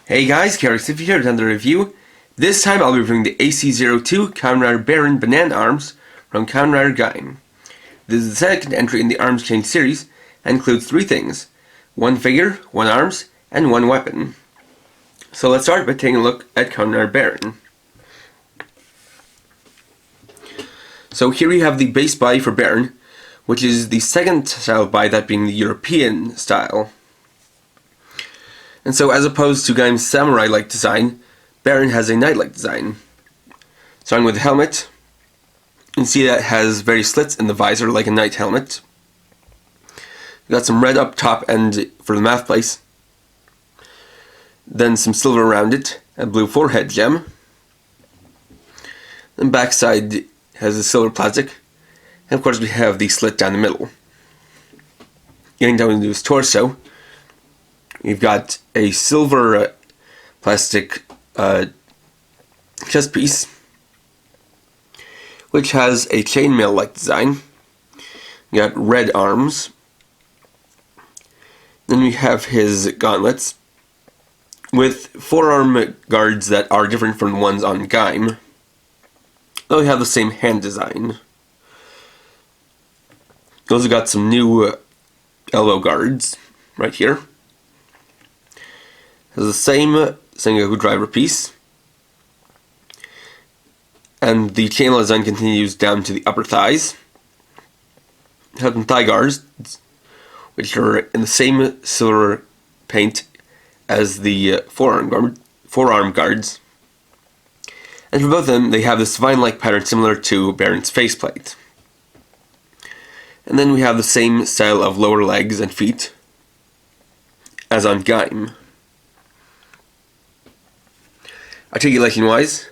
Hey guys, Kamen here with another review. This time I'll be reviewing the AC02 Kamen Rider Barrett Banana Arms from Kamen Rider Gaim. This is the second entry in the Arms Change series and includes three things: one figure, one arms, and one weapon. So let's start by taking a look at Kamen Rider Barrett. So here we have the base body for Barrett, which is the second style body, that being the European style. And so, as opposed to Gaim's samurai-like design, Barrett has a Nightlight design. Starting with the helmet, you can see that it has various slits in the visor like a night helmet. We've got some red up top and for the mouth place, then some silver around it, a blue forehead gem. The backside has a silver plastic, and of course we have the slit down the middle. Getting down into his torso, we've got a silver plastic chest piece, which has a chainmail-like design. We got red arms. Then we have his gauntlets, with forearm guards that are different from the ones on Gaim, though we have the same hand design. We also got some new elbow guards right here. Has the same Sengoku driver piece, and the chainmail design continues down to the upper thighs. Have some thigh guards, which are in the same silver paint as the forearm guards. And for both of them, they have this vine-like pattern similar to Barrett's faceplate. And then we have the same style of lower legs and feet as on Gaim. Articulation-wise,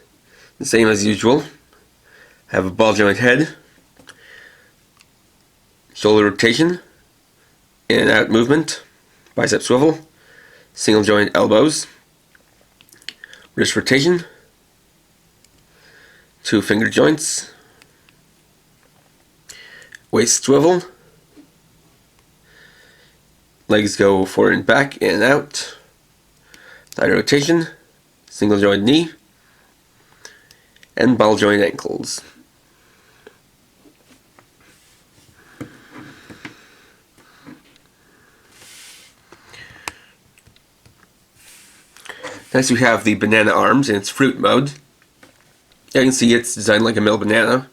the same as usual. Have a ball joint head, shoulder rotation, in and out movement, bicep swivel, single joint elbows, wrist rotation, two finger joints, waist swivel, legs go forward and back, in and out, thigh rotation, single joint knee, and ball joint ankles. Next we have the banana arms in its fruit mode. You can see it's designed like a mill banana.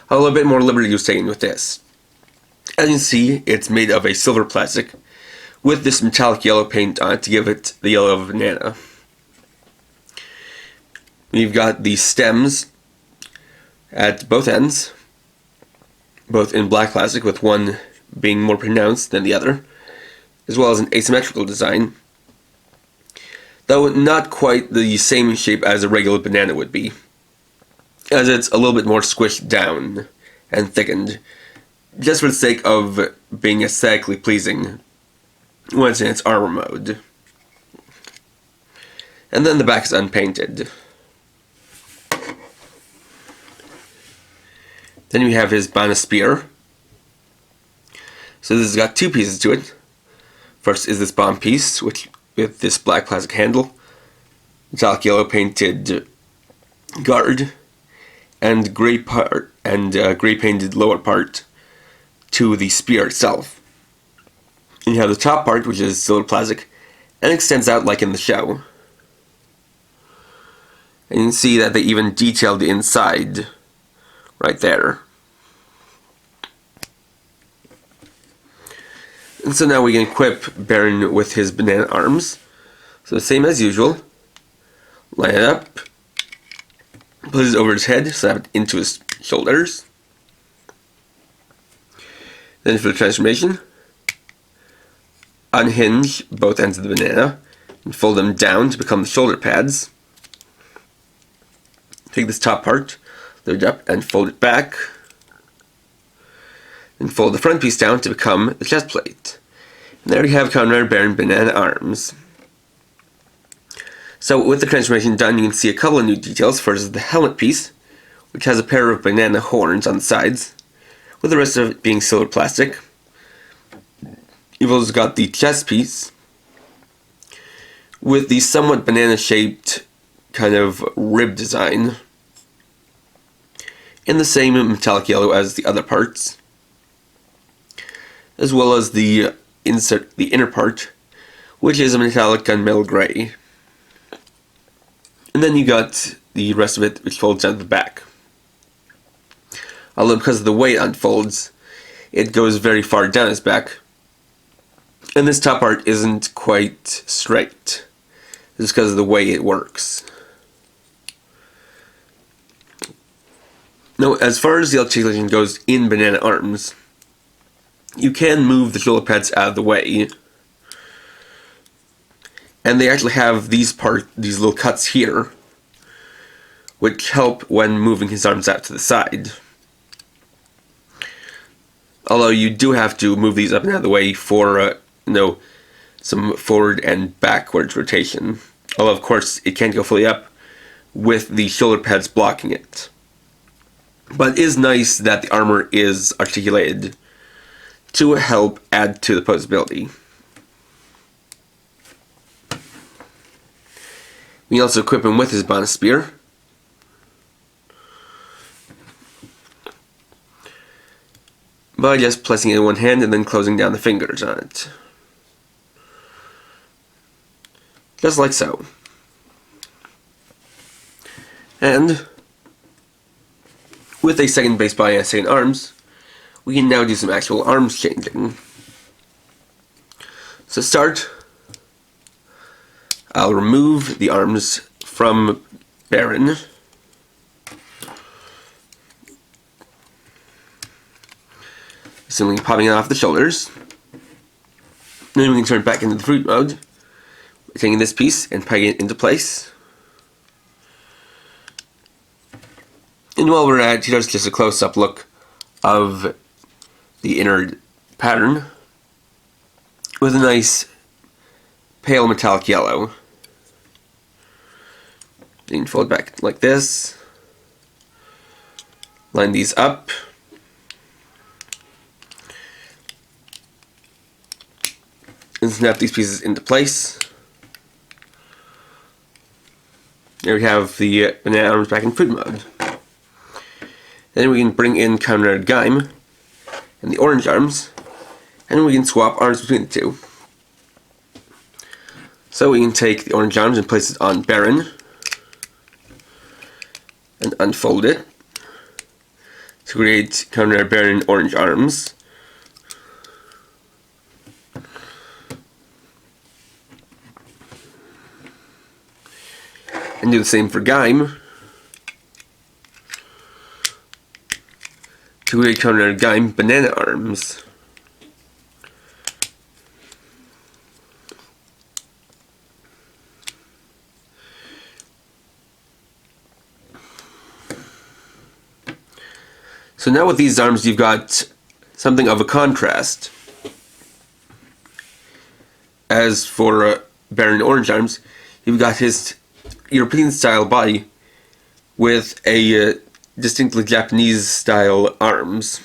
A little bit more liberty was taken with this. As you can see, it's made of a silver plastic with this metallic yellow paint on it to give it the yellow of a banana. We've got the stems at both ends, both in black plastic, with one being more pronounced than the other, as well as an asymmetrical design, though not quite the same shape as a regular banana would be, as it's a little bit more squished down and thickened, just for the sake of being aesthetically pleasing when it's in its armor mode. And then the back is unpainted. Then we have his Bana spear. So this has got two pieces to it. First is this bomb piece, which with this black plastic handle, metallic yellow painted guard, and gray painted lower part to the spear itself. And you have the top part, which is silver plastic, and extends out like in the show. And you can see that they even detailed the inside right there. And so now we can equip Barrett with his banana arms. So the same as usual. Line it up. Put it over his head, slap it into his shoulders. Then for the transformation, unhinge both ends of the banana and fold them down to become the shoulder pads. Take this top part, lift it up and fold it back. And fold the front piece down to become the chest plate. And there we have Kamen Rider Barrett banana arms. So with the transformation done, you can see a couple of new details. First is the helmet piece, which has a pair of banana horns on the sides, with the rest of it being silver plastic. You've also got the chest piece, with the somewhat banana-shaped kind of rib design in the same metallic yellow as the other parts, as well as the inner part, which is a metallic gunmetal gray. And then you got the rest of it, which folds down to the back. Although because of the way it unfolds, it goes very far down its back, and this top part isn't quite straight. This is because of the way it works. Now, as far as the articulation goes in banana arms, you can move the shoulder pads out of the way, and they actually have these little cuts here, which help when moving his arms out to the side. Although you do have to move these up and out of the way for some forward and backwards rotation. Although of course it can't go fully up with the shoulder pads blocking it. But it is nice that the armor is articulated to help add to the posability. We can also equip him with his bonus spear. By just placing it in one hand and then closing down the fingers on it. Just like so. And with a second base body and second arms, we can now do some actual arms changing. So start, I'll remove the arms from Barrett. Simply popping it off the shoulders. Then we can turn it back into the fruit mode, taking this piece and pegging it into place. And while we're at it, here's just a close-up look of the inner pattern with a nice pale metallic yellow. You can fold it back like this. Line these up. And snap these pieces into place. There we have the banana arms back in fruit mode. Then we can bring in Kamen Gaim and the orange arms, and we can swap arms between the two. So we can take the orange arms and place it on Barrett and unfold it to create Kamen Barrett orange arms. And do the same for Gaim to create Kamen Gaim banana arms. So now with these arms you've got something of a contrast. As for Barrett orange arms, you've got his European style body with a distinctly Japanese style arms.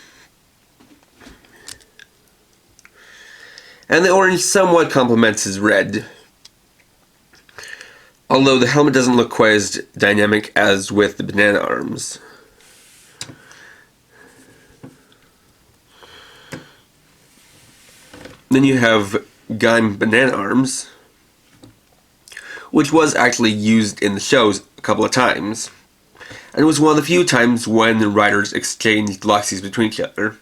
And the orange somewhat complements his red, although the helmet doesn't look quite as dynamic as with the banana arms. Then you have Gaim banana arms, which was actually used in the shows a couple of times, and it was one of the few times when the riders exchanged loxies between each other.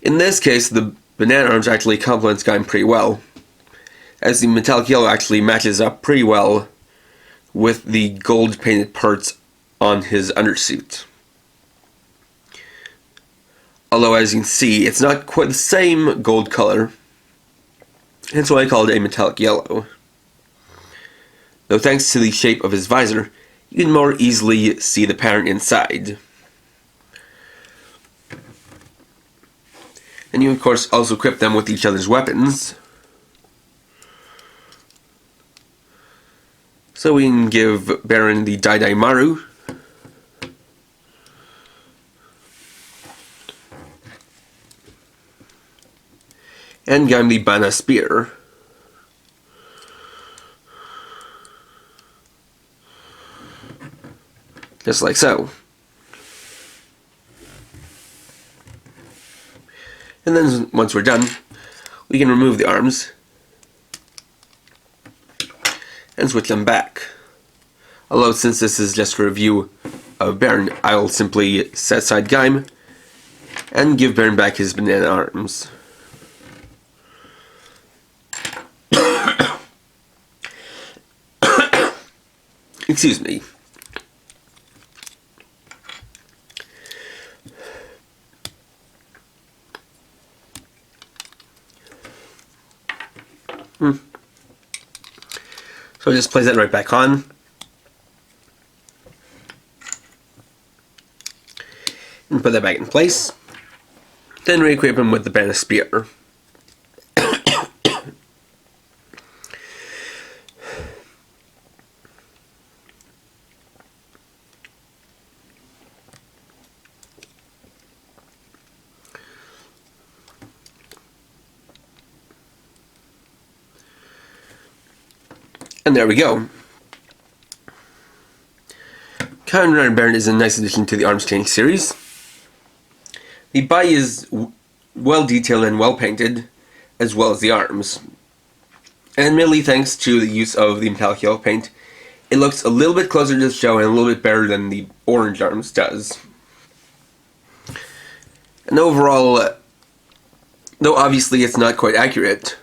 In this case, the banana arms actually complements Gaim pretty well, as the metallic yellow actually matches up pretty well with the gold painted parts on his undersuit. Although as you can see, it's not quite the same gold color, hence why I call it a metallic yellow. Though thanks to the shape of his visor, you can more easily see the pattern inside. And you of course also equip them with each other's weapons. So we can give Barrett the Dai Maru. And Gaim the Bana Spear. just like so. And then once we're done, we can remove the arms and switch them back. Although since this is just a review of Baron, I'll simply set aside Gaim and give Baron back his banana arms. Excuse me. So just place that right back on. And put that back in place. Then re-equip him with the banana spear. And there we go. Kamen Barrett is a nice addition to the Arms Change series. The body is well detailed and well painted, as well as the arms. And mainly thanks to the use of the metallic yellow paint, it looks a little bit closer to the show and a little bit better than the orange arms does. And overall, though obviously it's not quite accurate,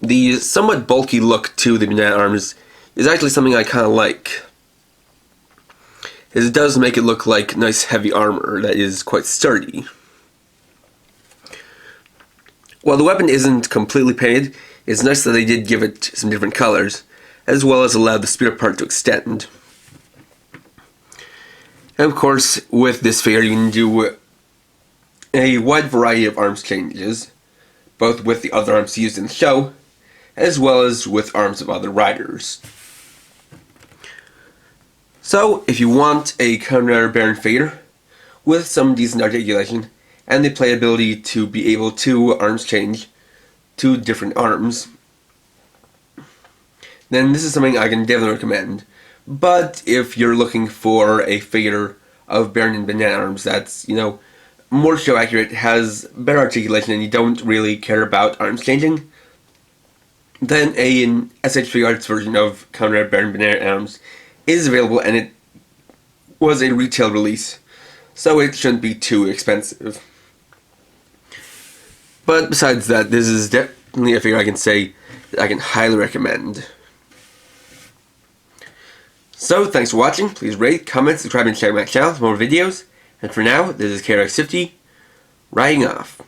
the somewhat bulky look to the banana arms is actually something I kind of like. It does make it look like nice heavy armor that is quite sturdy. While the weapon isn't completely painted, it's nice that they did give it some different colors, as well as allow the spear part to extend. And of course, with this figure you can do a wide variety of arms changes, both with the other arms used in the show, as well as with arms of other riders. So, if you want a Kamen Baron figure with some decent articulation and the playability to be able to arms change to different arms, then this is something I can definitely recommend. But if you're looking for a figure of Baron and banana arms that's, more show accurate, has better articulation, and you don't really care about arms changing, then an SH Arts version of Kamen Baron Banana Arms is available, and it was a retail release, so it shouldn't be too expensive. But besides that, this is definitely a figure I can say that I can highly recommend. So, thanks for watching. Please rate, comment, subscribe, and check my channel for more videos. And for now, this is KRX50, riding off.